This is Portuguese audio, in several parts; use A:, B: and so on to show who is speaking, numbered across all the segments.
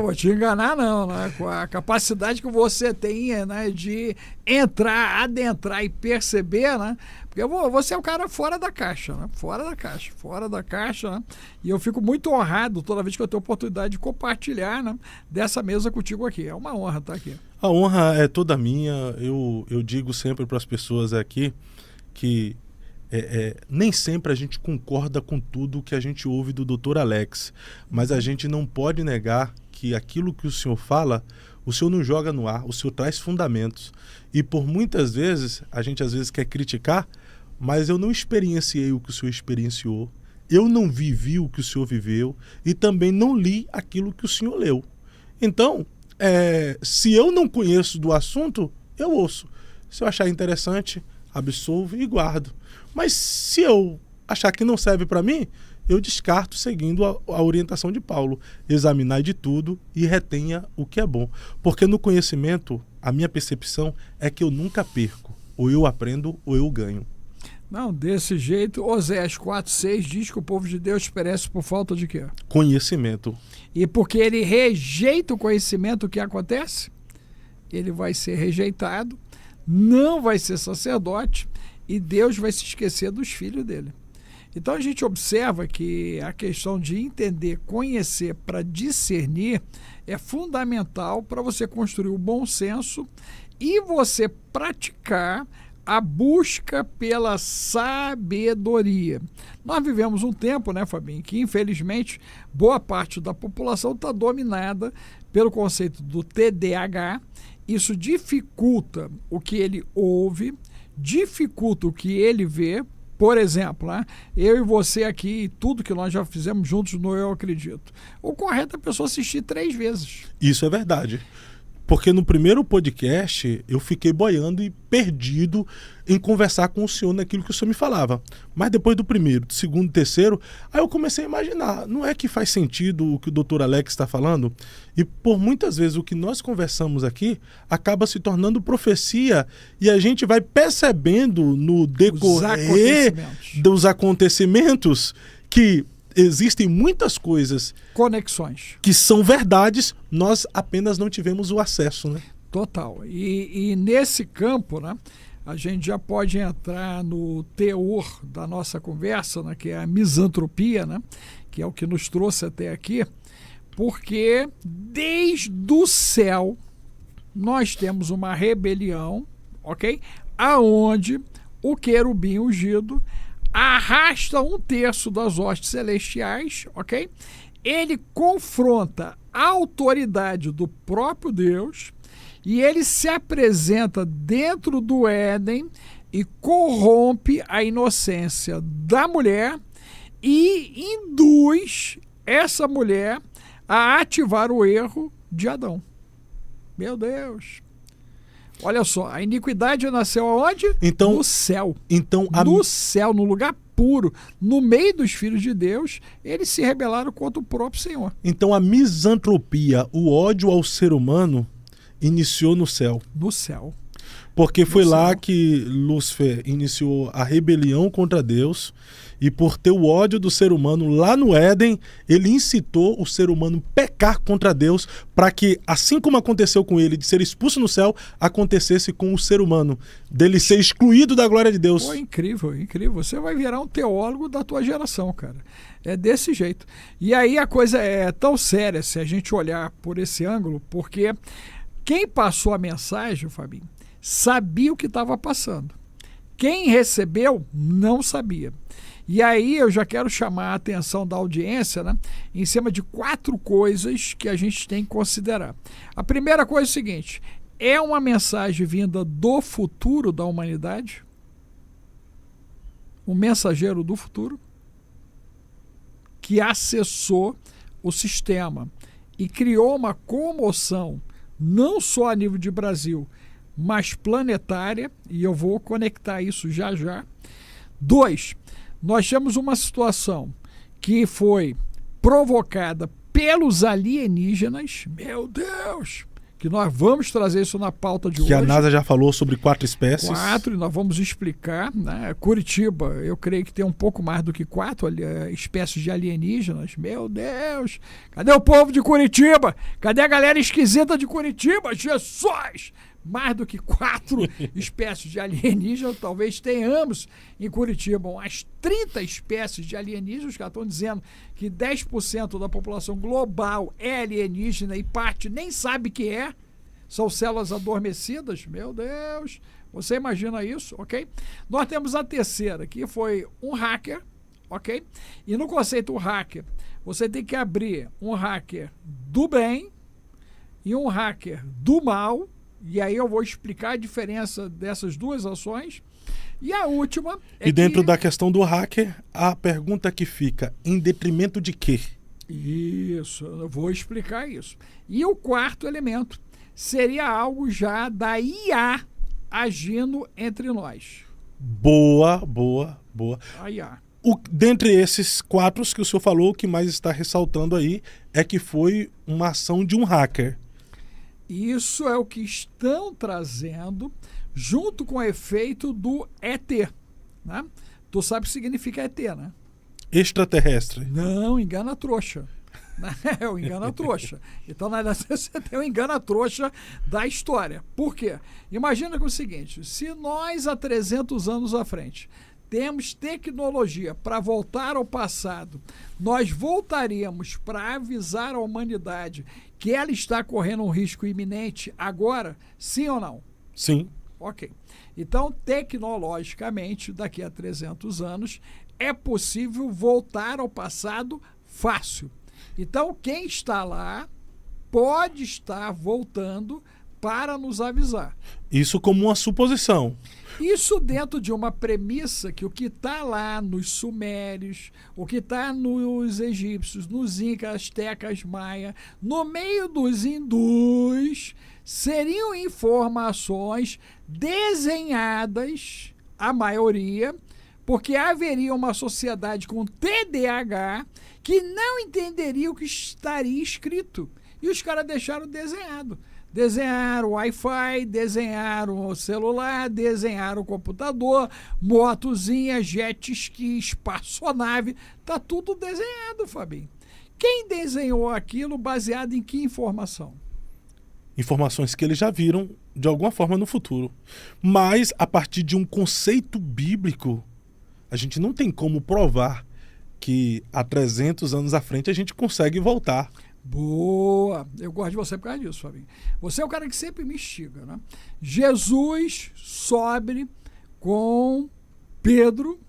A: Vou te enganar não, né? Com a capacidade que você tem, né, de entrar, adentrar e perceber, né? Porque você é um cara fora da caixa, né? Fora da caixa, né? E eu fico muito honrado toda vez que eu tenho oportunidade de compartilhar, né, dessa mesa contigo aqui. É uma honra estar aqui.
B: A honra é toda minha. Eu digo sempre para as pessoas aqui que nem sempre a gente concorda com tudo que a gente ouve do Dr. Alex, mas a gente não pode negar que aquilo que o senhor fala, o senhor não joga no ar, o senhor traz fundamentos. E por muitas vezes, a gente às vezes quer criticar, mas eu não experienciei o que o senhor experienciou, eu não vivi o que o senhor viveu e também não li aquilo que o senhor leu. Então, se eu não conheço do assunto, eu ouço. Se eu achar interessante, absolvo e guardo. Mas se eu achar que não serve para mim, eu descarto seguindo a orientação de Paulo. Examinar de tudo e retenha o que é bom. Porque no conhecimento, a minha percepção é que eu nunca perco. Ou eu aprendo ou eu ganho.
A: Não, desse jeito, Oséias 4:6 diz que o povo de Deus perece por falta de quê?
B: Conhecimento.
A: E porque ele rejeita o conhecimento, o que acontece? Ele vai ser rejeitado, não vai ser sacerdote e Deus vai se esquecer dos filhos dele. Então a gente observa que a questão de entender, conhecer para discernir é fundamental para você construir o bom senso e você praticar a busca pela sabedoria. Nós vivemos um tempo, né, Fabinho, que infelizmente boa parte da população está dominada pelo conceito do TDAH. Isso dificulta o que ele ouve, dificulta o que ele vê. Por exemplo, né, eu e você aqui, tudo que nós já fizemos juntos no Eu Acredito. O correto é a pessoa assistir 3 vezes.
B: Isso é verdade. Porque no primeiro podcast eu fiquei boiando e perdido em conversar com o senhor naquilo que o senhor me falava. Mas depois do primeiro, do segundo, terceiro, aí eu comecei a imaginar, não é que faz sentido o que o Dr. Alex está falando? E por muitas vezes o que nós conversamos aqui acaba se tornando profecia e a gente vai percebendo no decorrer dos acontecimentos que existem muitas coisas,
A: conexões,
B: que são verdades, nós apenas não tivemos o acesso, né?
A: Total. E nesse campo, né, a gente já pode entrar no teor da nossa conversa, né, que é a misantropia, né, que é o que nos trouxe até aqui, porque desde o céu nós temos uma rebelião, ok? Aonde o querubim ungido arrasta 1/3 das hostes celestiais, ok? Ele confronta a autoridade do próprio Deus e ele se apresenta dentro do Éden e corrompe a inocência da mulher e induz essa mulher a ativar o erro de Adão. Meu Deus! Olha só, a iniquidade nasceu aonde?
B: Então,
A: no céu.
B: Então,
A: no céu, no lugar puro, no meio dos filhos de Deus, eles se rebelaram contra o próprio Senhor.
B: Então a misantropia, o ódio ao ser humano, iniciou no céu.
A: No céu.
B: Porque foi lá que Lúcifer iniciou a rebelião contra Deus e por ter o ódio do ser humano lá no Éden, ele incitou o ser humano pecar contra Deus para que, assim como aconteceu com ele de ser expulso no céu, acontecesse com o ser humano, dele ser excluído da glória de Deus.
A: Pô, incrível, incrível. Você vai virar um teólogo da tua geração, cara. É desse jeito. E aí a coisa é tão séria se a gente olhar por esse ângulo, porque quem passou a mensagem, Fabinho, sabia o que estava passando. Quem recebeu não sabia. E aí eu já quero chamar a atenção da audiência, né, em cima de 4 coisas que a gente tem que considerar. A primeira coisa é o seguinte: é uma mensagem vinda do futuro da humanidade? Um mensageiro do futuro que acessou o sistema e criou uma comoção, não só a nível de Brasil, mas planetária, e eu vou conectar isso já já. 2, nós temos uma situação que foi provocada pelos alienígenas, meu Deus, que nós vamos trazer isso na pauta de
B: Que
A: hoje.
B: a NASA já falou sobre 4 espécies.
A: 4, e nós vamos explicar, né? Curitiba, eu creio que tem um pouco mais do que 4 espécies de alienígenas. Meu Deus! Cadê o povo de Curitiba? Cadê a galera esquisita de Curitiba? Jesus! Mais do que 4 espécies de alienígenas, talvez tenhamos em Curitiba umas 30 espécies de alienígenas, que estão dizendo que 10% da população global é alienígena e parte nem sabe que é, são células adormecidas. Meu Deus, você imagina isso, ok? Nós temos a terceira, que foi um hacker, ok? E no conceito hacker, você tem que abrir um hacker do bem e um hacker do mal. E aí eu vou explicar a diferença dessas duas ações. E a última é
B: E dentro da questão do hacker, a pergunta que fica, em detrimento de quê?
A: Isso, eu vou explicar isso. E o quarto elemento seria algo já da IA agindo entre nós.
B: Boa.
A: A IA.
B: Dentre esses 4 que o senhor falou, o que mais está ressaltando aí é que foi uma ação de um hacker.
A: Isso é o que estão trazendo junto com o efeito do ET. Né? Tu sabe o que significa ET, né?
B: Extraterrestre.
A: Não, engana trouxa. É o engana trouxa. Então, na verdade, você tem o engana trouxa da história. Por quê? Imagina que é o seguinte, se nós há 300 anos à frente temos tecnologia para voltar ao passado, nós voltaríamos para avisar a humanidade que ela está correndo um risco iminente agora, sim ou não?
B: Sim.
A: Ok. Então, tecnologicamente, daqui a 300 anos, é possível voltar ao passado fácil. Então, quem está lá pode estar voltando para nos avisar.
B: Isso como uma suposição.
A: Isso dentro de uma premissa que o que está lá nos sumérios, o que está nos egípcios, nos incas, astecas, maia, no meio dos hindus, seriam informações desenhadas, a maioria, porque haveria uma sociedade com TDAH que não entenderia o que estaria escrito. E os caras deixaram desenhado. Desenharam o Wi-Fi, desenharam o celular, desenharam o computador, motozinha, jet ski, espaçonave, tá tudo desenhado, Fabinho. Quem desenhou aquilo baseado em que informação?
B: Informações que eles já viram de alguma forma no futuro. Mas a partir de um conceito bíblico, a gente não tem como provar que há 300 anos à frente a gente consegue voltar.
A: Boa! Eu gosto de você por causa disso, Fabinho. Você é o cara que sempre me instiga, né? Jesus sobe com Pedro,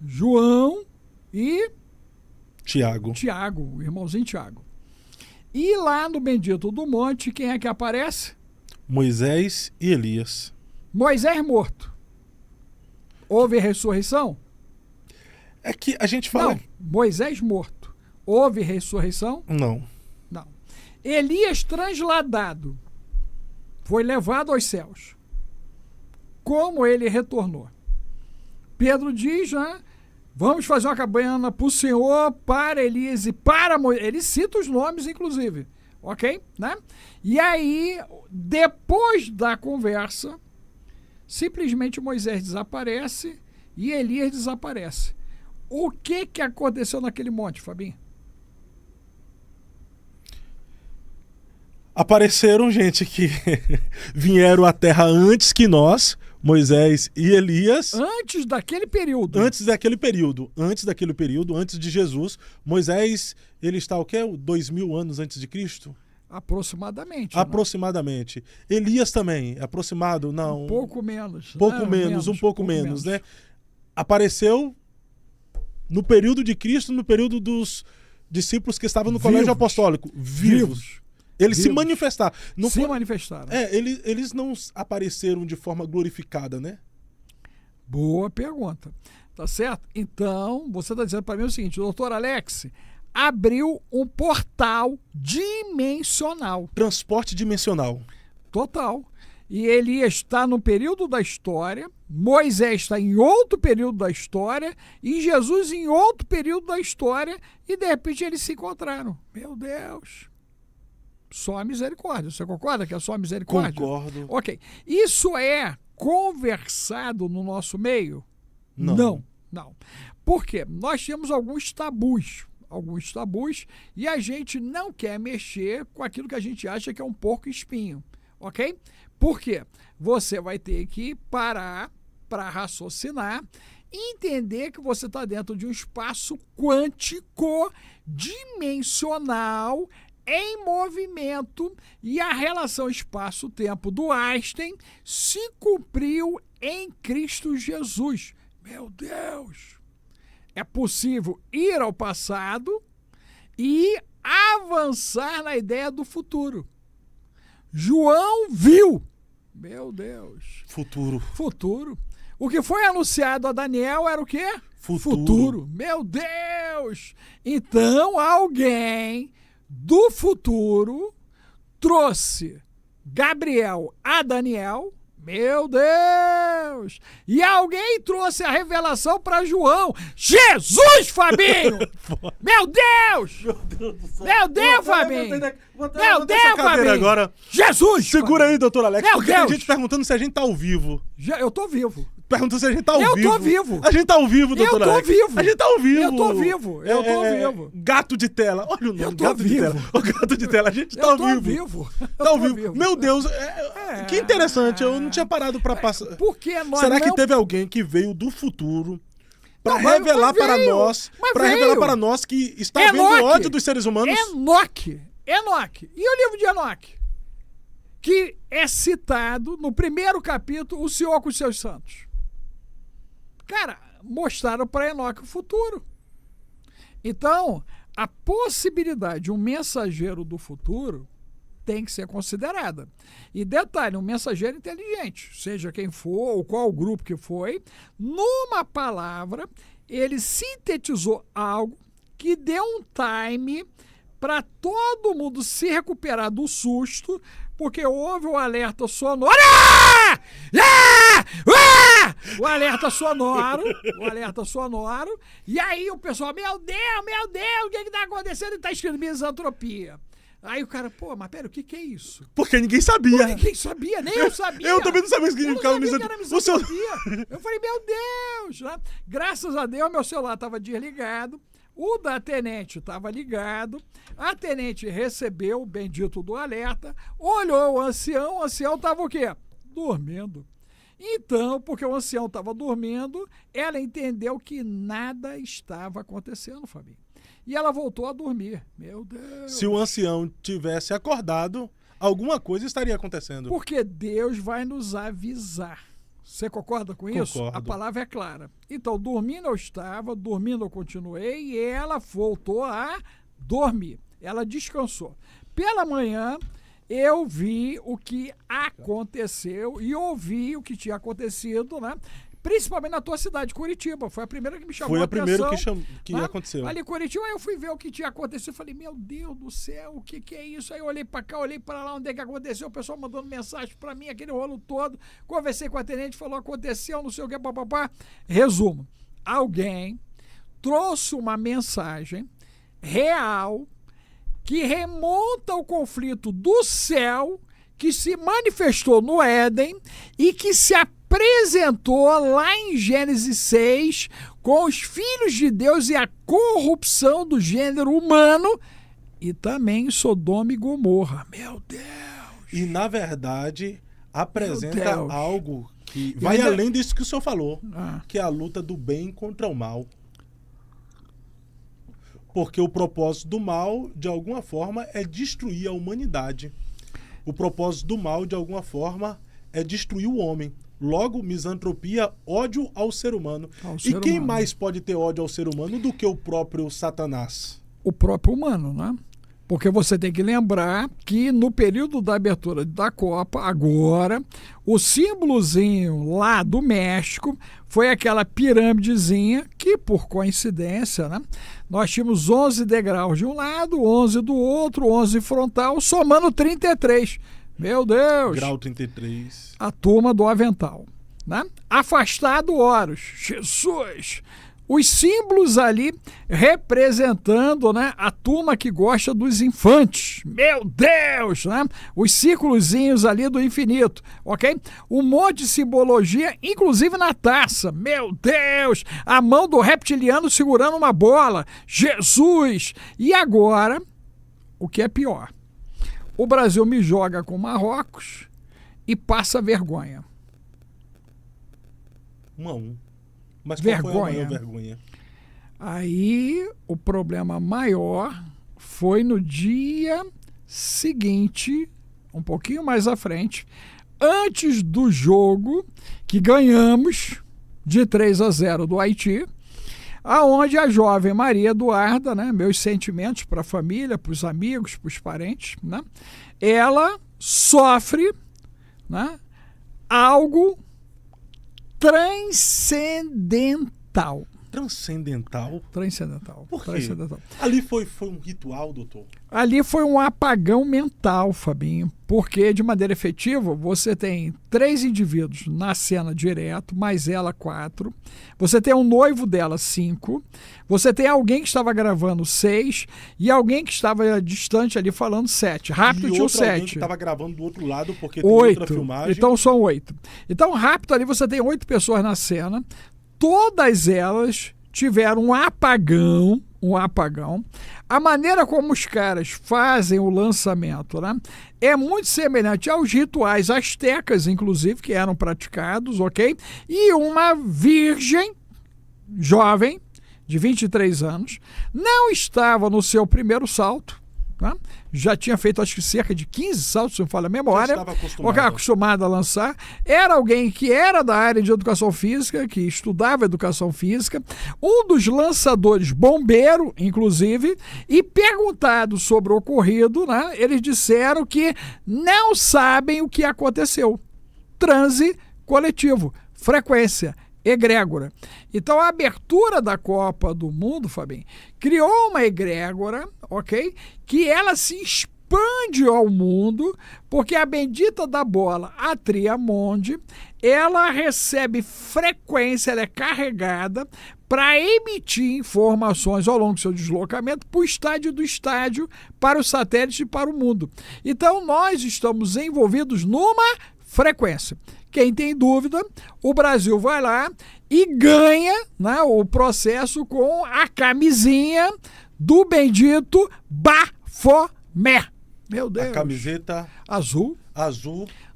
A: João e
B: Tiago,
A: o irmãozinho Tiago. E lá no Bendito do Monte, quem é que aparece?
B: Moisés e Elias.
A: Moisés morto. Houve ressurreição?
B: É que a gente fala...
A: Não, Moisés morto. Houve ressurreição?
B: Não.
A: Não. Elias transladado. Foi levado aos céus. Como ele retornou? Pedro diz, né? Vamos fazer uma cabana para o Senhor, para Elias e para Moisés. Ele cita os nomes, inclusive. Ok? Né? E aí, depois da conversa, simplesmente Moisés desaparece e Elias desaparece. O que aconteceu naquele monte, Fabinho?
B: Apareceram gente que vieram à Terra antes que nós, Moisés e Elias.
A: Antes daquele período.
B: Antes daquele período, antes de Jesus. Moisés, ele está o quê? 2000 anos antes de Cristo?
A: Aproximadamente.
B: Aproximadamente. Né? Elias também, aproximado, não.
A: Um pouco menos.
B: Um pouco menos, né? Apareceu no período de Cristo, no período dos discípulos que estavam no colégio apostólico. Vivos. Eles se manifestaram.
A: Manifestaram.
B: Eles não apareceram de forma glorificada, né?
A: Boa pergunta. Tá certo? Então, você está dizendo para mim o seguinte, o doutor Alex abriu um portal dimensional.
B: Transporte dimensional.
A: Total. E Elias está no período da história, Moisés está em outro período da história e Jesus em outro período da história e de repente eles se encontraram. Meu Deus! só a misericórdia. Você concorda que é só a misericórdia?
B: Concordo.
A: Ok. Isso é conversado no nosso meio?
B: Não.
A: Não. Por quê? Nós temos alguns tabus, e a gente não quer mexer com aquilo que a gente acha que é um porco espinho, ok? Por quê? Você vai ter que parar para raciocinar e entender que você está dentro de um espaço quântico, dimensional, em movimento, e a relação espaço-tempo do Einstein se cumpriu em Cristo Jesus. Meu Deus! É possível ir ao passado e avançar na ideia do futuro. João viu. Meu Deus. Futuro. O que foi anunciado a Daniel era o quê? Futuro. Meu Deus! Então alguém do futuro trouxe Gabriel a Daniel. Meu Deus! E alguém trouxe a revelação para João. Jesus, Fabinho! Meu Deus!
B: Meu Deus do céu!
A: Meu Deus, Fabinho! Meu Deus, Fabinho!
B: Agora.
A: Jesus!
B: Segura aí, doutor Alex.
A: Meu
B: porque
A: Deus!
B: tem gente perguntando se a gente tá ao vivo.
A: Eu tô vivo.
B: Perguntando se a gente tá ao vivo.
A: Eu tô vivo.
B: A gente tá ao vivo, doutor Alex.
A: Eu tô vivo.
B: A gente tá ao vivo.
A: Eu tô vivo. Eu tô vivo.
B: Gato de tela. Olha o nome,
A: Eu tô
B: gato de
A: vivo.
B: tela. O gato de tela. A gente tá ao vivo. Tá ao vivo. Meu Deus, que interessante. Eu não tinha parado pra passar.
A: Porque nós
B: Será que
A: não...
B: teve alguém que veio do futuro para
A: Não,
B: revelar
A: mas
B: para
A: veio.
B: nós,
A: Mas
B: revelar
A: veio.
B: para nós que está
A: Enoque.
B: havendo ódio dos seres humanos?
A: Enoque. E o livro de Enoque? Que é citado no primeiro capítulo, o Senhor com os seus santos. Cara, mostraram para Enoque o futuro. Então, a possibilidade de um mensageiro do futuro tem que ser considerada. E detalhe, um mensageiro inteligente, seja quem for, ou qual grupo que foi, numa palavra, ele sintetizou algo que deu um time para todo mundo se recuperar do susto, porque houve o alerta sonoro. O alerta sonoro. E aí o pessoal, meu Deus, o que está acontecendo? E está escrito misantropia. Aí o cara, pô, mas pera, o que é isso?
B: Porque ninguém sabia.
A: Ninguém sabia, nem eu sabia.
B: Eu também não sabia o que significava
A: misantropia. Eu falei, meu Deus. Né? Graças a Deus, meu celular estava desligado. O da tenente estava ligado, a tenente recebeu o bendito do alerta, olhou o ancião estava o quê? Dormindo. Então, porque o ancião estava dormindo, ela entendeu que nada estava acontecendo, Fabinho. E ela voltou a dormir. Meu Deus.
B: Se o ancião tivesse acordado, alguma coisa estaria acontecendo.
A: Porque Deus vai nos avisar. Você concorda com isso?
B: Concordo.
A: A palavra é clara. Então, dormindo eu estava, dormindo eu continuei e ela voltou a dormir. Ela descansou. Pela manhã, eu vi o que aconteceu e ouvi o que tinha acontecido, né? Principalmente na tua cidade, Curitiba. Foi a primeira que me chamou a atenção.
B: Foi a primeira que
A: né?
B: aconteceu.
A: Ali em Curitiba, aí eu fui ver o que tinha acontecido. Falei, meu Deus do céu, o que é isso? Aí eu olhei para cá, olhei para lá, onde é que aconteceu? O pessoal mandando mensagem para mim, aquele rolo todo. Conversei com a tenente, falou, aconteceu, não sei o que, papapá. Resumo, alguém trouxe uma mensagem real que remonta ao conflito do céu, que se manifestou no Éden e que se apresentou lá em Gênesis 6 com os filhos de Deus e a corrupção do gênero humano e também Sodoma e Gomorra. Meu Deus!
B: E, na verdade, apresenta algo que vai
A: ainda...
B: além disso que o senhor falou, que é a luta do bem contra o mal. Porque o propósito do mal, de alguma forma, é destruir a humanidade. O propósito do mal, de alguma forma, é destruir o homem. Logo, misantropia, ódio ao ser humano. E quem mais pode ter ódio ao ser humano do que o próprio Satanás?
A: O próprio humano, né? Porque você tem que lembrar que no período da abertura da Copa, agora, o símbolozinho lá do México foi aquela pirâmidezinha que, por coincidência, né, nós tínhamos 11 degraus de um lado, 11 do outro, 11 frontal, somando 33. Meu Deus!
B: Grau 33.
A: A turma do avental. Né? Afastado Horus. Jesus! os símbolos ali representando, né, a turma que gosta dos infantes. Meu Deus, né? Os círculozinhos ali do infinito, ok? Um monte de simbologia, inclusive na taça. Meu Deus, a mão do reptiliano segurando uma bola. Jesus! E agora, o que é pior? O Brasil me joga com Marrocos e passa vergonha.
B: 1-1. Mas
A: vergonha.
B: Qual foi a maior vergonha?
A: Aí o problema maior foi no dia seguinte, um pouquinho mais à frente, antes do jogo que ganhamos de 3-0 do Haiti, aonde a jovem Maria Eduarda, né, meus sentimentos para a família, para os amigos, para os parentes, né, ela sofre, né, algo transcendental. Transcendental.
B: Por quê?
A: Transcendental.
B: Ali foi um ritual, doutor?
A: Ali foi um apagão mental, Fabinho, porque de maneira efetiva você tem 3 indivíduos na cena direto, mais ela 4, você tem um noivo dela 5, você tem alguém que estava gravando 6 e alguém que estava distante ali falando 7. Rápido tinha o 7.
B: Alguém que estava gravando do outro lado porque tem
A: 8.
B: outra filmagem.
A: Então são 8. Então rápido ali você tem 8 pessoas na cena, todas elas tiveram um apagão. A maneira como os caras fazem o lançamento, né, é muito semelhante aos rituais astecas, inclusive, que eram praticados, ok? E uma virgem jovem, de 23 anos, não estava no seu primeiro salto, né? Já tinha feito acho que cerca de 15 saltos, se não me falha a memória, acostumado a lançar. Era alguém que era da área de educação física, que estudava educação física, um dos lançadores, bombeiro, inclusive, e perguntado sobre o ocorrido, né, eles disseram que não sabem o que aconteceu. Transe coletivo, frequência, egrégora. Então a abertura da Copa do Mundo, Fabinho, criou uma egrégora, ok? Que ela se expande ao mundo, porque a bendita da bola, a Triamonde, ela recebe frequência, ela é carregada para emitir informações ao longo do seu deslocamento para o estádio do estádio, para o satélite e para o mundo. Então nós estamos envolvidos numa frequência. Quem tem dúvida, o Brasil vai lá e ganha, né, o processo com a camisinha do bendito Bafomé. Meu Deus.
B: A camiseta
A: azul.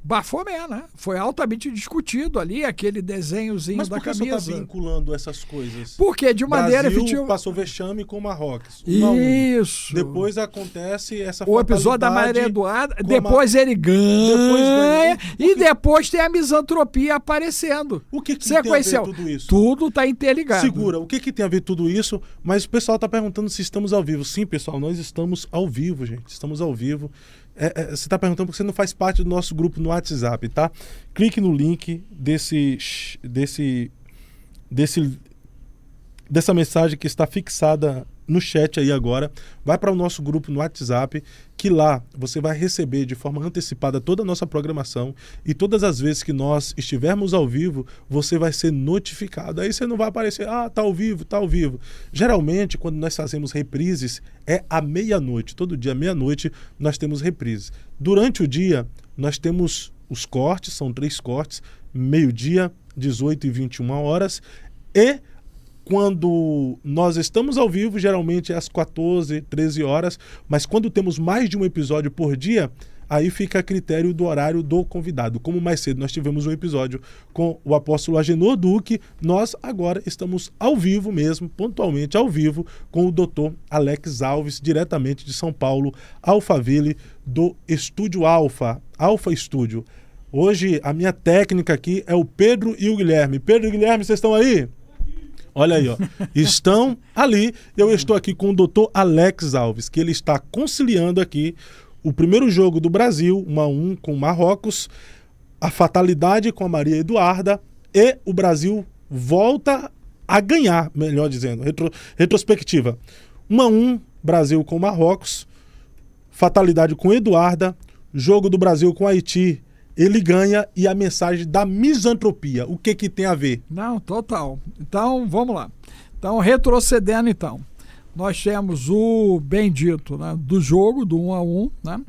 A: Bafomé, né? Foi altamente discutido ali, aquele desenhozinho da camisa. Mas por que você
B: está vinculando essas coisas?
A: Porque de maneira
B: efetiva... passou vexame com o Marrocos.
A: Isso.
B: Depois acontece essa
A: o episódio da Maria Eduarda, depois ele ganha, e depois tem a misantropia aparecendo.
B: O que tem a ver tudo isso?
A: Tudo está interligado.
B: Segura, o que tem a ver tudo isso? Mas o pessoal está perguntando se estamos ao vivo. Sim, pessoal, nós estamos ao vivo, gente. Estamos ao vivo. Você está perguntando porque você não faz parte do nosso grupo no WhatsApp, tá? Clique no link dessa mensagem que está fixada no chat aí agora. Vai para o nosso grupo no WhatsApp, que lá você vai receber de forma antecipada toda a nossa programação e todas as vezes que nós estivermos ao vivo, você vai ser notificado. Aí você não vai aparecer, tá ao vivo, tá ao vivo. Geralmente, quando nós fazemos reprises, é à meia-noite. Todo dia, à meia-noite, nós temos reprises. Durante o dia, nós temos os cortes, são 3 cortes, meio-dia, 18 e 21 horas, e quando nós estamos ao vivo, geralmente é às 14, 13 horas, mas quando temos mais de um episódio por dia, aí fica a critério do horário do convidado. Como mais cedo nós tivemos um episódio com o apóstolo Agenor Duque, nós agora estamos ao vivo mesmo, pontualmente ao vivo, com o doutor Alex Alves, diretamente de São Paulo, Alphaville, do Estúdio Alfa Estúdio. Hoje a minha técnica aqui é o Pedro e o Guilherme. Pedro e Guilherme, vocês estão aí? Olha aí, ó. Estão ali. Eu estou aqui com o doutor Alex Alves, que ele está conciliando aqui o primeiro jogo do Brasil, 1-1 com o Marrocos, a fatalidade com a Maria Eduarda, e o Brasil volta a ganhar, melhor dizendo, retrospectiva. 1-1, Brasil com o Marrocos, fatalidade com Eduarda, jogo do Brasil com Haiti, ele ganha, e a mensagem da misantropia. O que tem a ver?
A: Não, total. Então, vamos lá. Então, retrocedendo então, nós temos o bendito, né, do jogo, do 1-1, né?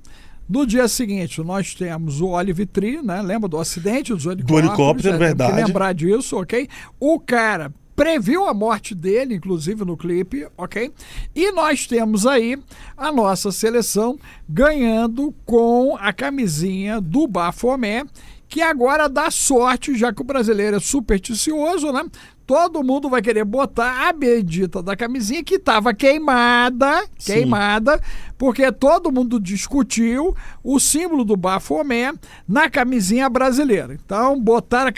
A: No dia seguinte, nós temos o Olive Tree, né? Lembra do acidente dos helicópteros?
B: Do helicóptero, verdade.
A: Tem que lembrar disso, ok? O cara previu a morte dele, inclusive no clipe, ok? E nós temos aí a nossa seleção ganhando com a camisinha do Bafomé, que agora dá sorte, já que o brasileiro é supersticioso, né? Todo mundo vai querer botar a bendita da camisinha que estava queimada, porque todo mundo discutiu o símbolo do Bafomé na camisinha brasileira. Então, botaram a